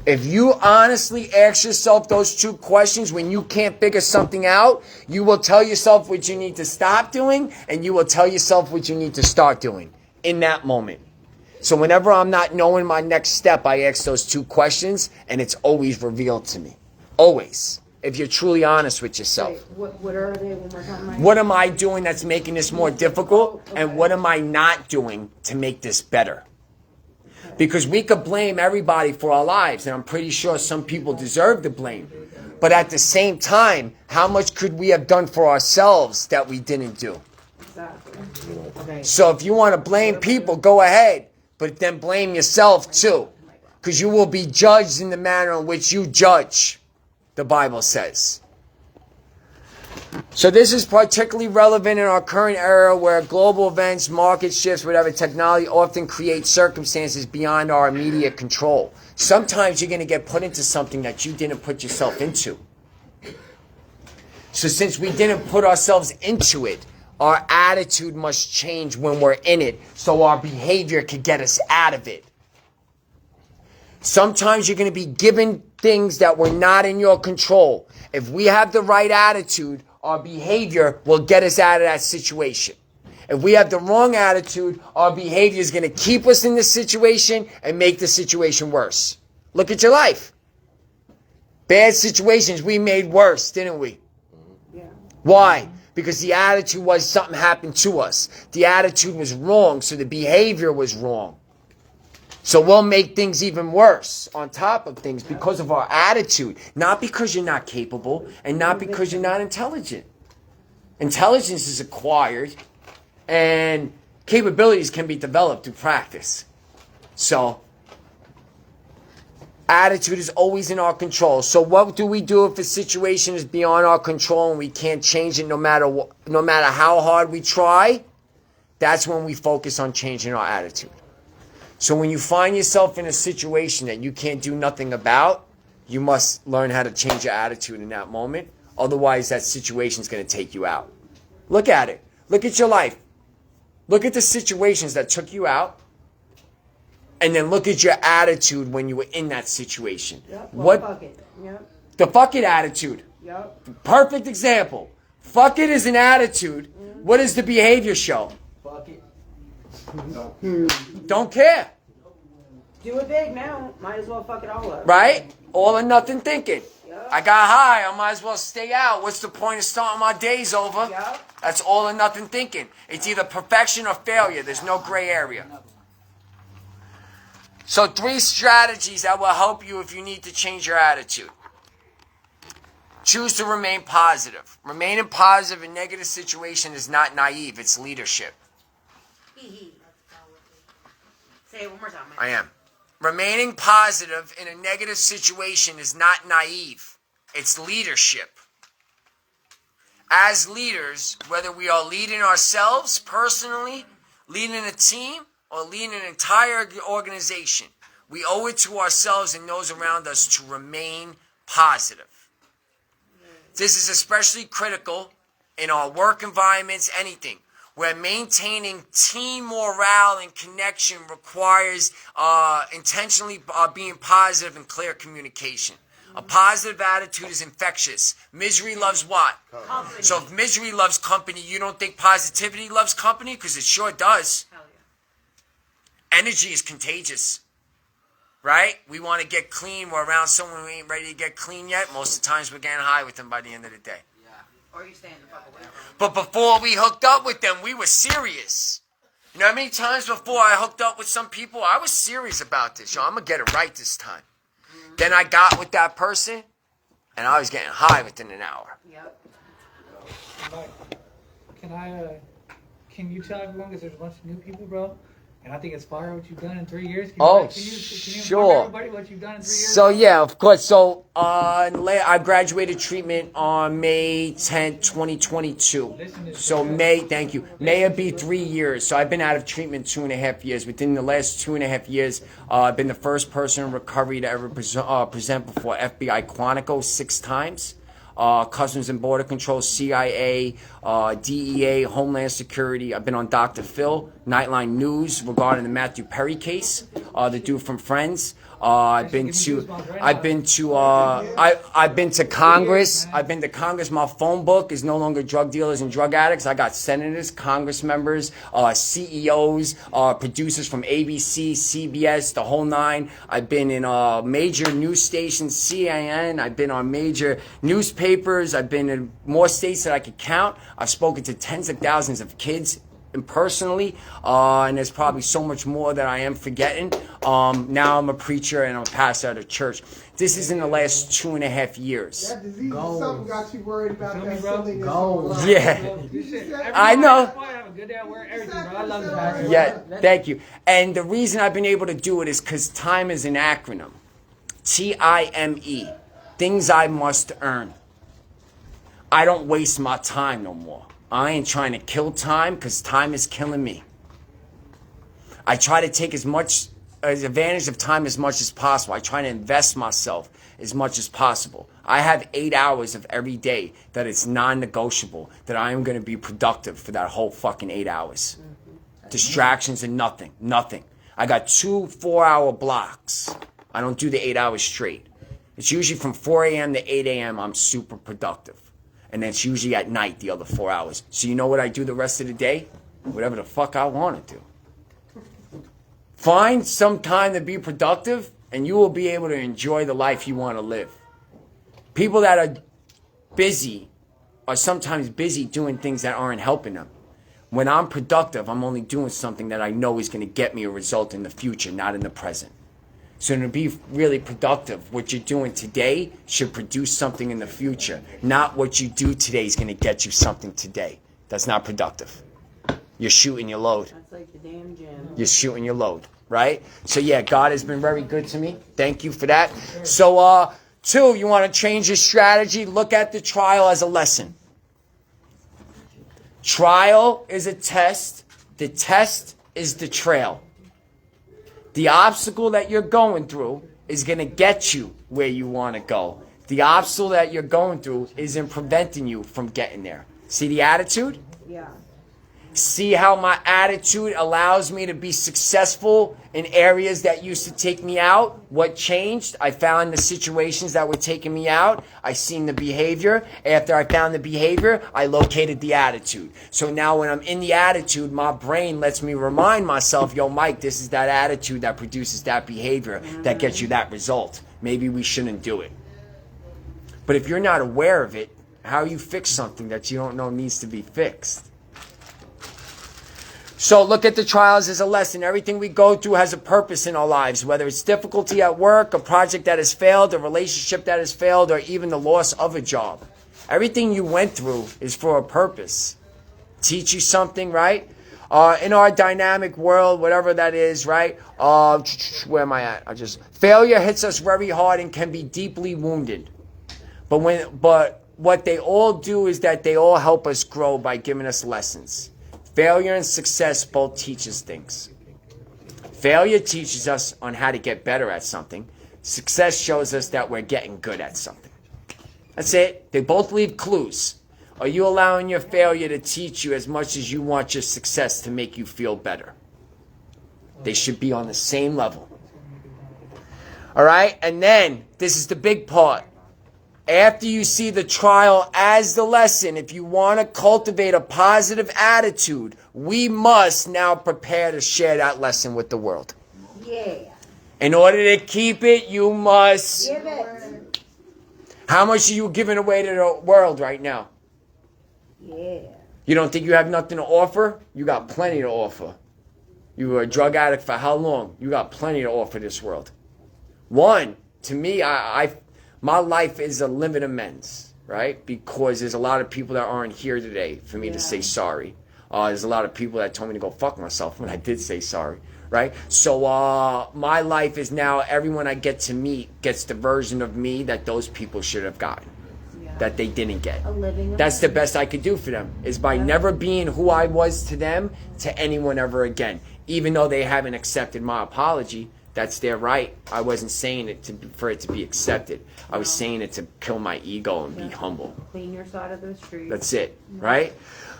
If you honestly ask yourself those two questions when you can't figure something out, you will tell yourself what you need to stop doing, and you will tell yourself what you need to start doing in that moment. So whenever I'm not knowing my next step, I ask those two questions, and it's always revealed to me. Always. If you're truly honest with yourself. Wait, what are they? One more time, Mike? What am I doing that's making this more difficult? And what am I not doing to make this better? Because we could blame everybody for our lives, and I'm pretty sure some people deserve the blame. But at the same time, how much could we have done for ourselves that we didn't do? Exactly. Okay. So if you want to blame people, go ahead. But then blame yourself too. Because you will be judged in the manner in which you judge, the Bible says. So this is particularly relevant in our current era where global events, market shifts, whatever, technology often creates circumstances beyond our immediate control. Sometimes you're going to get put into something that you didn't put yourself into. So since we didn't put ourselves into it, our attitude must change when we're in it so our behavior can get us out of it. Sometimes you're going to be given things that were not in your control. If we have the right attitude, our behavior will get us out of that situation. If we have the wrong attitude, our behavior is going to keep us in this situation and make the situation worse. Look at your life. Bad situations we made worse, didn't we? Yeah. Why? Because the attitude was something happened to us. The attitude was wrong, so the behavior was wrong. So we'll make things even worse on top of things because of our attitude. Not because you're not capable and not because you're not intelligent. Intelligence is acquired and capabilities can be developed through practice. So attitude is always in our control. So what do we do if a situation is beyond our control and we can't change it no matter how hard we try? That's when we focus on changing our attitude. So when you find yourself in a situation that you can't do nothing about, you must learn how to change your attitude in that moment. Otherwise, that situation is going to take you out. Look at it. Look at your life. Look at the situations that took you out. And then look at your attitude when you were in that situation. Yep. Well, fuck it. Yep. The fuck it attitude. Yep. Perfect example. Fuck it is an attitude. What does the behavior show? Fuck it. Don't care. Do it big now. Might as well fuck it all up. Right? All or nothing thinking. Yep. I got high. I might as well stay out. What's the point of starting my days over? Yep. That's all or nothing thinking. It's either perfection or failure. There's no gray area. So 3 strategies that will help you if you need to change your attitude. Choose to remain positive. Remaining positive in negative situation is not naive, it's leadership. Say it one more time, Mike. I am. Remaining positive in a negative situation is not naive, it's leadership. As leaders, whether we are leading ourselves personally, leading a team, or leading an entire organization, we owe it to ourselves and those around us to remain positive. This is especially critical in our work environments, anything, where maintaining team morale and connection requires intentionally being positive and clear communication. A positive attitude is infectious. Misery loves what? Company. So if misery loves company, you don't think positivity loves company? Because it sure does. Hell yeah. Energy is contagious. Right? We want to get clean. We're around someone who ain't ready to get clean yet. Most of the times we're getting high with them by the end of the day. Or you staying the fuck away from them. But before we hooked up with them, we were serious. You know how many times before I hooked up with some people, I was serious about this. Yo, I'm going to get it right this time. Then I got with that person, and I was getting high within an hour. Yep. Can you tell everyone, because there's a bunch of new people, bro? And I think it's fire what you've done in 3 years. Can Oh, you inform sure. everybody what you've done in 3 years? So, yeah, of course. So, I graduated treatment on May 10th, 2022. So, thank you. May will be 3 years. So, I've been out of treatment 2.5 years. Within the last 2.5 years, I've been the first person in recovery to ever present before FBI Quantico 6 times. Customs and Border Control, CIA, DEA, Homeland Security. I've been on Dr. Phil, Nightline News regarding the Matthew Perry case, the dude from Friends. I've been to Congress. I've been to Congress. My phone book is no longer drug dealers and drug addicts. I got senators, Congress members, CEOs, producers from ABC, CBS, the whole nine. I've been in major news stations, CNN. I've been on major newspapers. I've been in more states that I could count. I've spoken to tens of thousands of kids personally, and there's probably so much more that I am forgetting. Now I'm a preacher and I'm a pastor at a church. This is in the last 2.5 years. That disease is something got you worried about Feel me, that bro? silliness. Goals. online. Yeah. I know. That's why I have a good day at work. Everything, bro. I love this passion. Yeah, thank you. And the reason I've been able to do it is because time is an acronym. TIME. Things I must earn. I don't waste my time no more. I ain't trying to kill time because time is killing me. I try to take as much advantage of time as much as possible. I try to invest myself as much as possible. I have 8 hours of every day that it's non-negotiable, that I am going to be productive for that whole fucking 8 hours. Distractions and nothing. I got 2 4-hour blocks. I don't do the 8 hours straight. It's usually from 4 a.m. to 8 a.m. I'm super productive. And then it's usually at night, the other 4 hours. So you know what I do the rest of the day? Whatever the fuck I want to do. Find some time to be productive, and you will be able to enjoy the life you want to live. People that are busy are sometimes busy doing things that aren't helping them. When I'm productive, I'm only doing something that I know is going to get me a result in the future, not in the present. So to be really productive, what you're doing today should produce something in the future. Not what you do today is going to get you something today. That's not productive. You're shooting your load. That's like the damn gym. You're shooting your load, right? So yeah, God has been very good to me. Thank you for that. So 2, you want to change your strategy? Look at the trial as a lesson. Trial is a test. The test is the trail. The obstacle that you're going through is going to get you where you want to go. The obstacle that you're going through isn't preventing you from getting there. See the attitude? Yeah. See how my attitude allows me to be successful in areas that used to take me out? What changed? I found the situations that were taking me out. I seen the behavior. After I found the behavior, I located the attitude. So now when I'm in the attitude, my brain lets me remind myself, yo, Mike, this is that attitude that produces that behavior that gets you that result. Maybe we shouldn't do it. But if you're not aware of it, how you fix something that you don't know needs to be fixed? So look at the trials as a lesson. Everything we go through has a purpose in our lives, whether it's difficulty at work, a project that has failed, a relationship that has failed, or even the loss of a job. Everything you went through is for a purpose. Teach you something, right? In our dynamic world, whatever that is, right? Where am I at? Failure hits us very hard and can be deeply wounded. But what they all do is that they all help us grow by giving us lessons. Failure and success both teach us things. Failure teaches us on how to get better at something. Success shows us that we're getting good at something. That's it. They both leave clues. Are you allowing your failure to teach you as much as you want your success to make you feel better? They should be on the same level. All right? And then, this is the big part. After you see the trial as the lesson, if you want to cultivate a positive attitude, we must now prepare to share that lesson with the world. Yeah. In order to keep it, you must... Give it. How much are you giving away to the world right now? Yeah. You don't think you have nothing to offer? You got plenty to offer. You were a drug addict for how long? You got plenty to offer this world. One, to me, my life is a limit amends, right? Because there's a lot of people that aren't here today for me to say sorry. There's a lot of people that told me to go fuck myself when I did say sorry, right? So my life is now everyone I get to meet gets the version of me that those people should have gotten, that they didn't get. That's the best I could do for them, is by never being who I was to them to anyone ever again. Even though they haven't accepted my apology, that's their right. I wasn't saying it for it to be accepted. I was saying it to kill my ego and be humble. Clean your side of the street. That's it, right?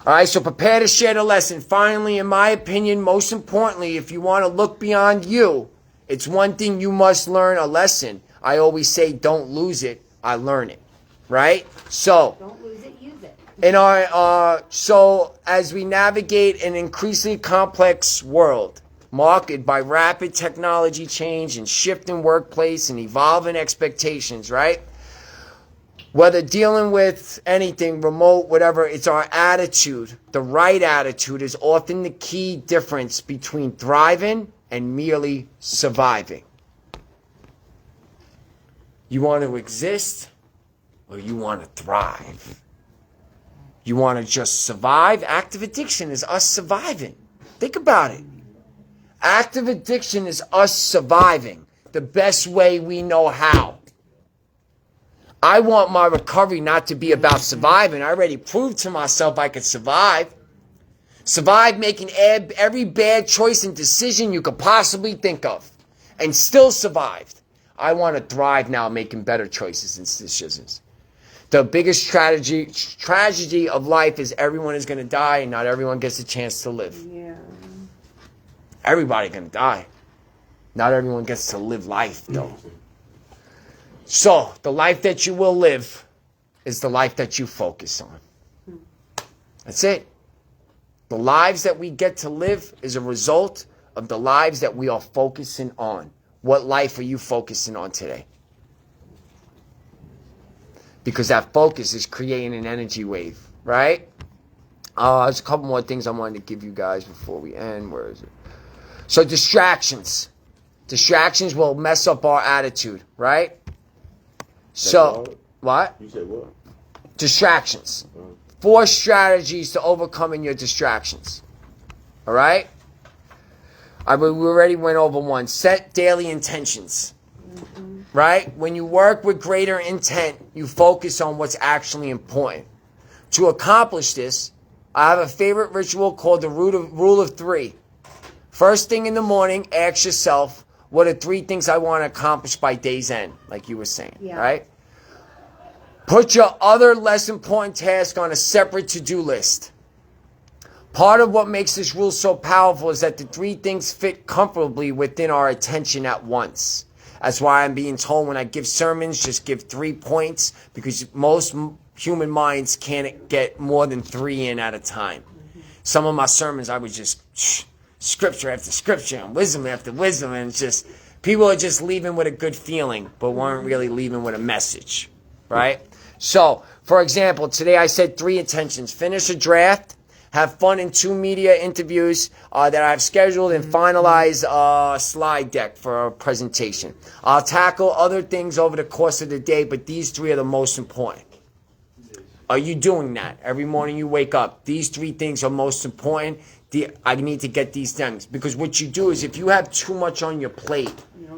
All right, so prepare to share the lesson. Finally, in my opinion, most importantly, if you want to look beyond you, it's one thing you must learn, a lesson. I always say, don't lose it, I learn it, right? So, Don't lose it, use it. So as we navigate an increasingly complex world, marked by rapid technology change and shifting workplace and evolving expectations, right? Whether dealing with anything, remote, whatever, it's our attitude. The right attitude is often the key difference between thriving and merely surviving. You want to exist or you want to thrive? You want to just survive? Active addiction is us surviving. Think about it. Active addiction is us surviving the best way we know how. I want my recovery not to be about surviving. I already proved to myself I could survive. Survive making every bad choice and decision you could possibly think of. And still survived. I want to thrive now making better choices and decisions. The biggest tragedy of life is everyone is going to die and not everyone gets a chance to live. Yeah. Everybody going to die. Not everyone gets to live life, though. So, the life that you will live is the life that you focus on. That's it. The lives that we get to live is a result of the lives that we are focusing on. What life are you focusing on today? Because that focus is creating an energy wave, right? There's a couple more things I wanted to give you guys before we end. Where is it? So distractions. Distractions will mess up our attitude, right? So, what? You said what? Distractions. 4 strategies to overcoming your distractions. All right? We already went over one. Set daily intentions. Right? When you work with greater intent, you focus on what's actually important. To accomplish this, I have a favorite ritual called the rule of 3. First thing in the morning, ask yourself, what are 3 things I want to accomplish by day's end? Like you were saying, right? Put your other less important task on a separate to-do list. Part of what makes this rule so powerful is that the 3 things fit comfortably within our attention at once. That's why I'm being told when I give sermons, just give 3 points, because most human minds can't get more than 3 in at a time. Some of my sermons, I would just scripture after scripture and wisdom after wisdom, and it's just people are just leaving with a good feeling, but weren't really leaving with a message, right? So, for example, today I said 3 intentions: finish a draft, Have fun in 2 media interviews that I've scheduled and finalize a slide deck for a presentation. I'll tackle other things over the course of the day, but these 3 are the most important. Are you doing that? Every morning you wake up, these 3 things are most important. I need to get these things. Because what you do is if you have too much on your plate,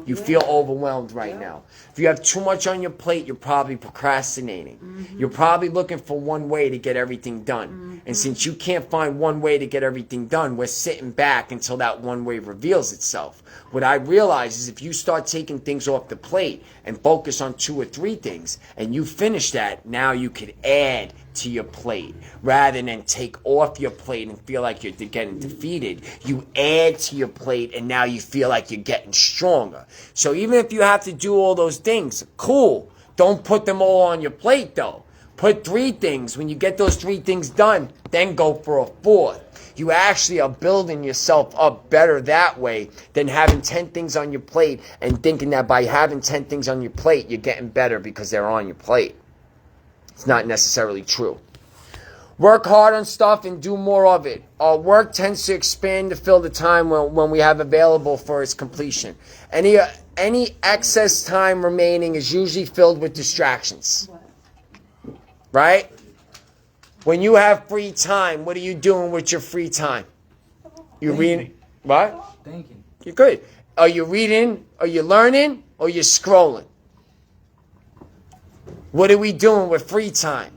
you feel overwhelmed right now. If you have too much on your plate, you're probably procrastinating. You're probably looking for one way to get everything done. And since you can't find one way to get everything done, we're sitting back until that one way reveals itself. What I realize is if you start taking things off the plate and focus on 2 or 3 things, and you finish that, now you could add to your plate. Rather than take off your plate and feel like you're getting defeated, you add to your plate and now you feel like you're getting stronger. So even if you have to do all those things, cool. Don't put them all on your plate though. Put 3 things. When you get those 3 things done, then go for a 4th. You actually are building yourself up better that way than having 10 things on your plate and thinking that by having 10 things on your plate, you're getting better because they're on your plate. It's not necessarily true. Work hard on stuff and do more of it. Our work tends to expand to fill the time when we have available for its completion. Any excess time remaining is usually filled with distractions. Right? When you have free time, what are you doing with your free time? You reading? What? Thinking. You're good. Are you reading? Are you learning? Or are you scrolling? What are we doing with free time?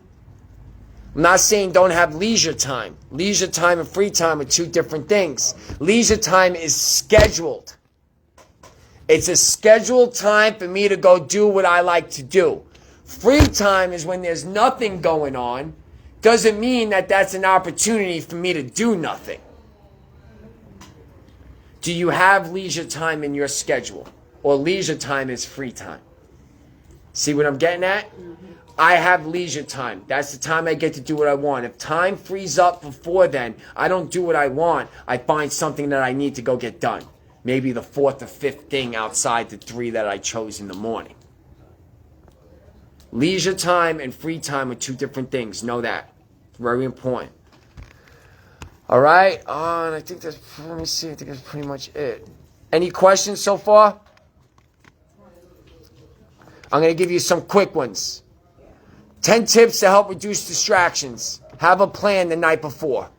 I'm not saying don't have leisure time. Leisure time and free time are 2 different things. Leisure time is scheduled. It's a scheduled time for me to go do what I like to do. Free time is when there's nothing going on. Doesn't mean that that's an opportunity for me to do nothing. Do you have leisure time in your schedule? Or leisure time is free time? See what I'm getting at? I have leisure time. That's the time I get to do what I want. If time frees up before then, I don't do what I want. I find something that I need to go get done. Maybe the 4th or 5th thing outside the 3 that I chose in the morning. Leisure time and free time are 2 different things. Know that. It's very important. All right. And I think that's, let me see. I think that's pretty much it. Any questions so far? I'm going to give you some quick ones. 10 tips to help reduce distractions. Have a plan the night before.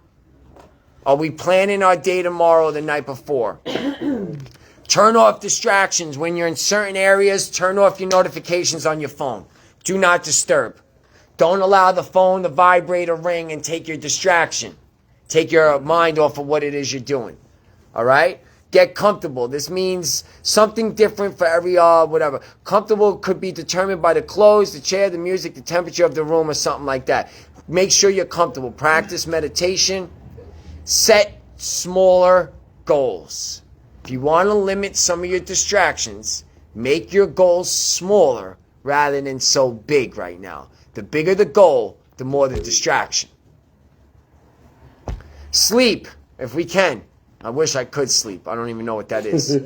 Are we planning our day tomorrow the night before? Turn off distractions. When you're in certain areas, turn off your notifications on your phone. Do not disturb. Don't allow the phone to vibrate or ring and take your distraction. Take your mind off of what it is you're doing. All right? Get comfortable. This means something different for every, whatever. Comfortable could be determined by the clothes, the chair, the music, the temperature of the room, or something like that. Make sure you're comfortable. Practice meditation. Set smaller goals. If you want to limit some of your distractions, make your goals smaller rather than so big right now. The bigger the goal, the more the distraction. Sleep, if we can. I wish I could sleep. I don't even know what that is.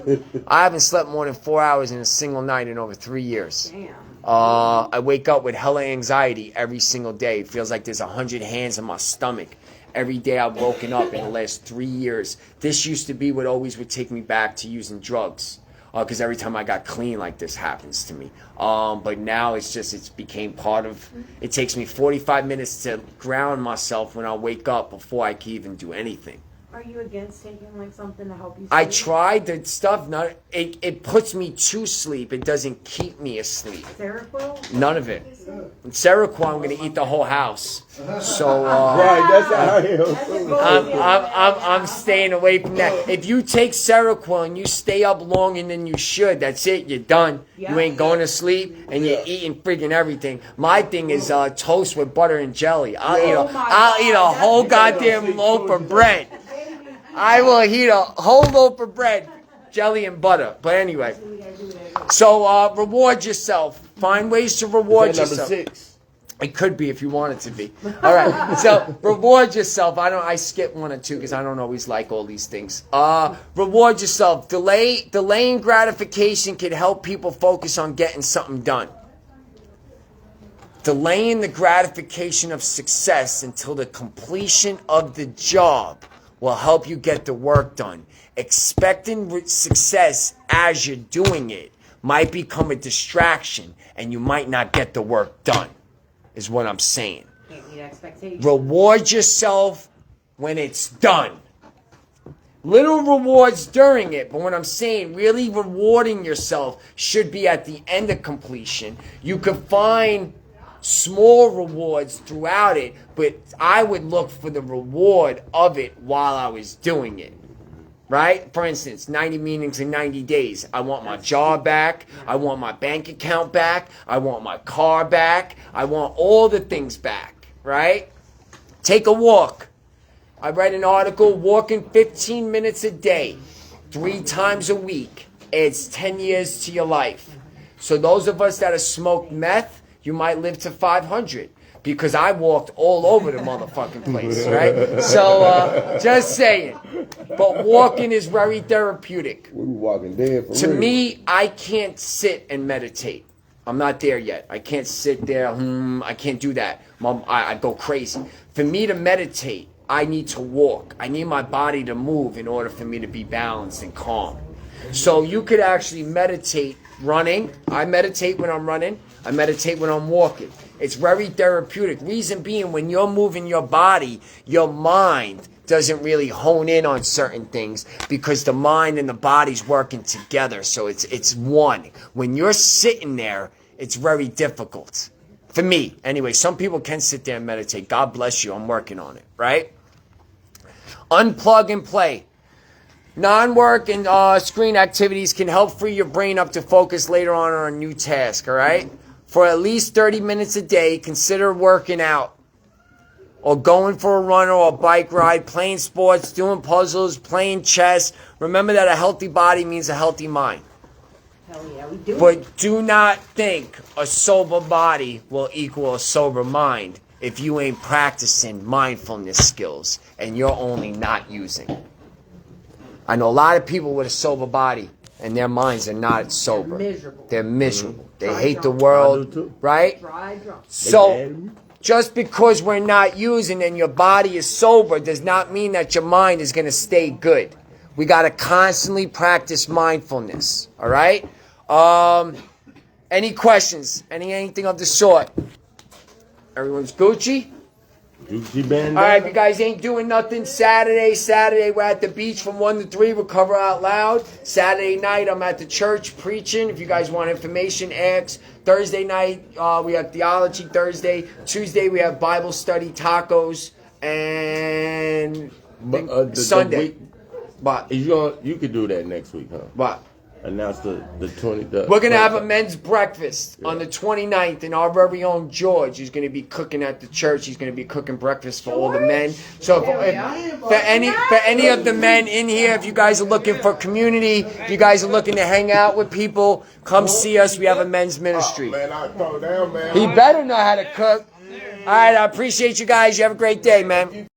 I haven't slept more than 4 hours in a single night in over 3 years. Damn. I wake up with hella anxiety every single day. It feels like there's 100 hands in my stomach. Every day I've woken up in the last 3 years. This used to be what always would take me back to using drugs. Because every time I got clean, like this happens to me. But now it's became part of, it takes me 45 minutes to ground myself when I wake up before I can even do anything. Are you against taking like something to help you sleep? I tried the stuff. It puts me to sleep. It doesn't keep me asleep. Seroquel? None of it. Seroquel, I'm going to eat the whole house. So Right, that's how I am. I'm staying away from that. If you take Seroquel and you stay up longer than you should, that's it. You're done. You ain't going to sleep, and you're eating freaking everything. My thing is toast with butter and jelly. I'll eat a whole goddamn loaf of bread. I will eat a whole loaf of bread, jelly and butter. But anyway, so reward yourself. Find ways to reward yourself. Number 6. It could be if you want it to be. All right. So reward yourself. I skip 1 or 2 because I don't always like all these things. Reward yourself. Delaying gratification can help people focus on getting something done. Delaying the gratification of success until the completion of the job will help you get the work done. Expecting success as you're doing it might become a distraction and you might not get the work done, is what I'm saying. Can't meet expectations. Reward yourself when it's done. Little rewards during it, but what I'm saying, really rewarding yourself should be at the end of completion. You could find small rewards throughout it, but I would look for the reward of it while I was doing it. Right? For instance, 90 meetings in 90 days. I want my job back. I want my bank account back. I want my car back. I want all the things back. Right? Take a walk. I read an article, walking 15 minutes a day, 3 times a week, adds 10 years to your life. So those of us that have smoked meth, you might live to 500. Because I walked all over the motherfucking place, right? So, just saying. But walking is very therapeutic. We were walking dead for To real. me, I can't sit and meditate. I'm not there yet. I can't sit there, I can't do that. I go crazy. For me to meditate, I need to walk. I need my body to move in order for me to be balanced and calm. So you could actually meditate running. I meditate when I'm running. I meditate when I'm walking. It's very therapeutic. Reason being, when you're moving your body, your mind doesn't really hone in on certain things because the mind and the body's working together. So it's one. When you're sitting there, it's very difficult. For me, anyway, some people can sit there and meditate. God bless you. I'm working on it, right? Unplug and play. Non-work and screen activities can help free your brain up to focus later on a new task, all right? For at least 30 minutes a day, consider working out or going for a run or a bike ride, playing sports, doing puzzles, playing chess. Remember that a healthy body means a healthy mind. Hell yeah, we do. But do not think a sober body will equal a sober mind if you ain't practicing mindfulness skills and you're only not using. I know a lot of people with a sober body and their minds are not sober. They're miserable. They're miserable. They Dry hate the drunk. I world, do too. right? Dry drunk. So just because we're not using and your body is sober does not mean that your mind is going to stay good. We got to constantly practice mindfulness, all right? Any questions? Anything of the sort? Everyone's Gucci? Gucci band. All right, if you guys ain't doing nothing, Saturday we're at the beach from 1 to 3, Recover Out Loud. Saturday night, I'm at the church preaching. If you guys want information, ask. Thursday night, we have Theology Thursday. Tuesday, we have Bible study, tacos, and Sunday. But You could do that next week, huh? But Announce the 20. we're going to have a men's breakfast on the 29th, and our very own George is going to be cooking at the church. He's going to be cooking breakfast for all the men. So for any of the men in here, if you guys are looking for community, if you guys are looking to hang out with people, come see us. We have a men's ministry. Man, I throw down, man. He better know how to cook. All right, I appreciate you guys. You have a great day, man.